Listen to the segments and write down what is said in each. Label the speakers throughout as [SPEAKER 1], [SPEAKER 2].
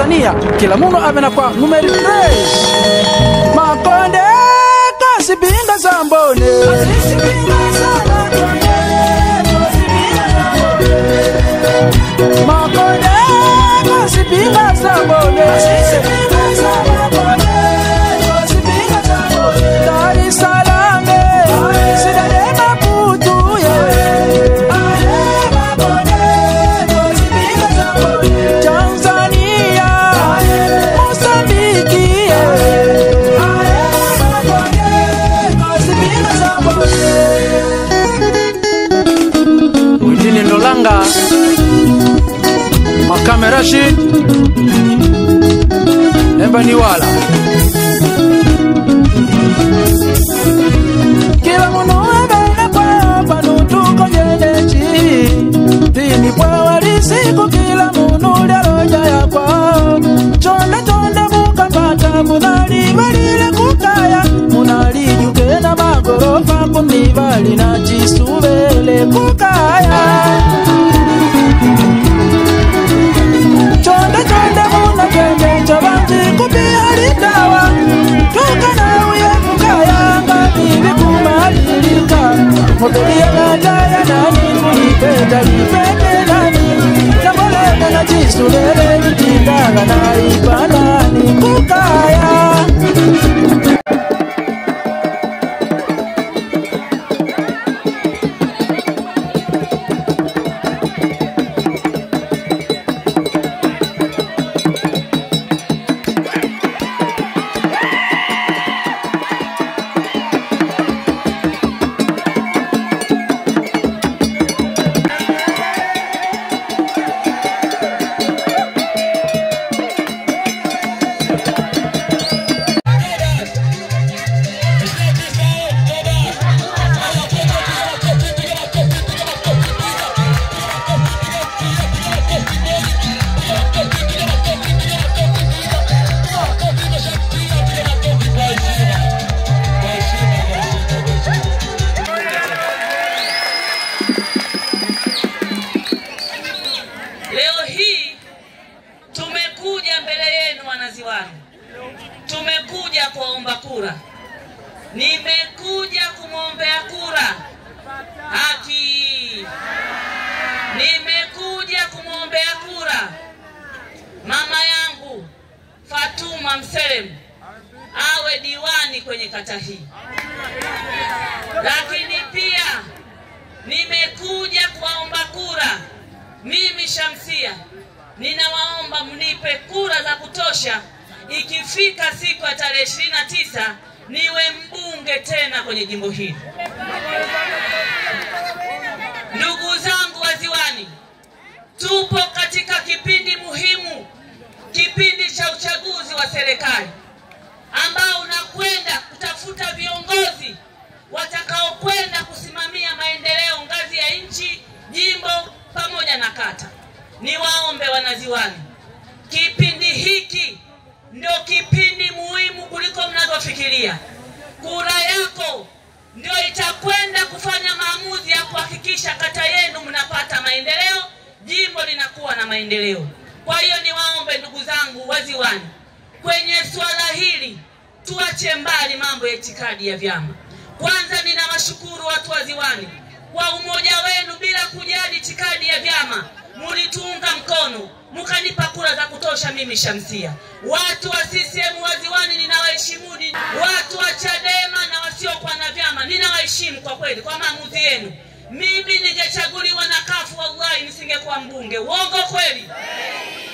[SPEAKER 1] Tanzania kila muno avena kwa numeri 3 Makonde kasipinga Sambone Makonde kasipinga Sambone Dar es Salaam sidade Maputo Tanzania Mozambique Witini Ndolanga Makame Rashid Embaniwala Kila muno ebena kwa panutuko jenechi Tini kwa warisiko kila muno liaroja ya kwa Chonde chonde mukapata munali walile kukaya Munali juke na magorofa kumibali na chisubele kukaya Chonde chonde muna kenge chabanji kupihari dawa Tuka na uye kukaya ngatibi kumalilika Mobelia na jaya nani kulipeta lipete nani Naboleka na chisulele nitindaga na ipanani kukaya
[SPEAKER 2] Tumekuja kuomba kura. Nimekuja kumwombea kura haki. Nimekuja kumwombea kura mama yangu Fatuma Mselem awe diwani kwenye kata hii. Lakini pia nimekuja kuomba kura mimi Shamsia. Ninawaomba mnipe kura za kutosha ikifika siku ya tarehe 29 niwe mbunge tena kwenye jimbo hili. Ndugu zangu waziwani, tupo katika kipindi muhimu, kipindi cha uchaguzi wa serikali ambao unakwenda kutafuta viongozi watakaokwenda kusimamia maendeleo ngazi ya nchi, jimbo pamoja na kata. Niwaombe wanaziwani, kipindi hiki ndio kipindi muhimu kuliko mnavyofikiria. Kura yako ndio itakwenda kufanya maamuzi ya kuhakikisha kata yenu mnapata maendeleo, jimbo linakuwa na maendeleo. Kwa hiyo niwaombe ndugu zangu waziwani, kwenye swala hili tuache mbali mambo ya itikadi ya vyama. Kwanza ninawashukuru watu waziwani kwa umoja wenu bila kujali itikadi ya vyama. Mulituunga mkono, mukanipa kura za kutosha mimi Shamsia. Watu wa CCM waziwani ninawaheshimuni, watu wa Chadema na wasiokuwa na vyama ninawaheshimu kwa kweli kwa maamuzi yenu. Mimi ningechaguliwa na kafu wallahi nisingekuwa mbunge. Uongo kweli?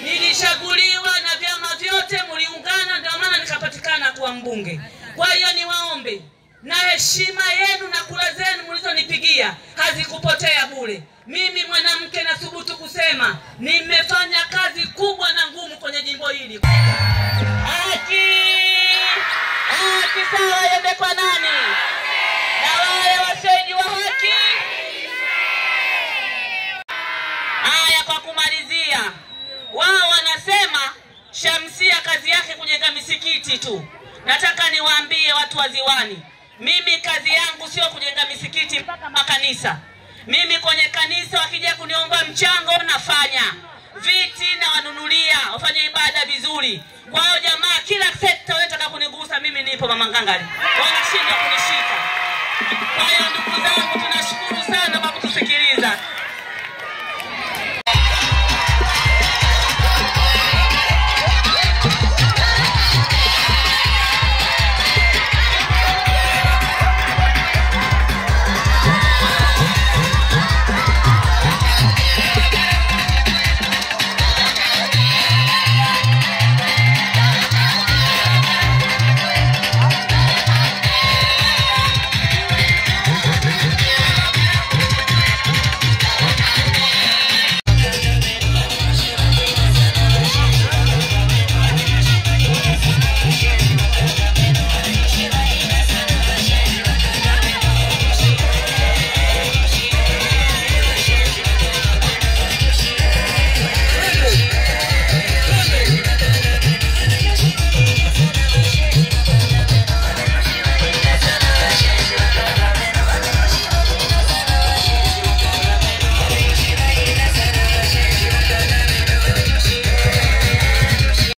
[SPEAKER 2] Nilichaguliwa na vyama vyote, muliungana ndio maana nikapatikana kuwa mbunge. Kwa hiyo niwaombe, na heshima yenu na kura zenu mlizonipigia hazikupotea bure. Mimi mwanamke nathubutu kusema nimefanya kazi kubwa na ngumu kwenye jimbo hili. Haki! Haki sawa yende kwa nani? Na wale waseji wa haki? Haya, kwa kumalizia, wao wanasema Shamsia kazi yake kujenga misikiti tu. Nataka niwaambie watu waziwani, mimi kazi yangu sio kujenga misikiti mpaka makanisa. Mimi kwenye kanisa wakija kuniomba mchango nafanya. viti na wanunulia, wafanye ibada vizuri. Kwa hiyo jamaa, kila sekta wanataka kunigusa, mimi nipo Mama Ngangari, wanashindwa kunishika. Kwa hiyo ndugu zangu, tunashukuru sana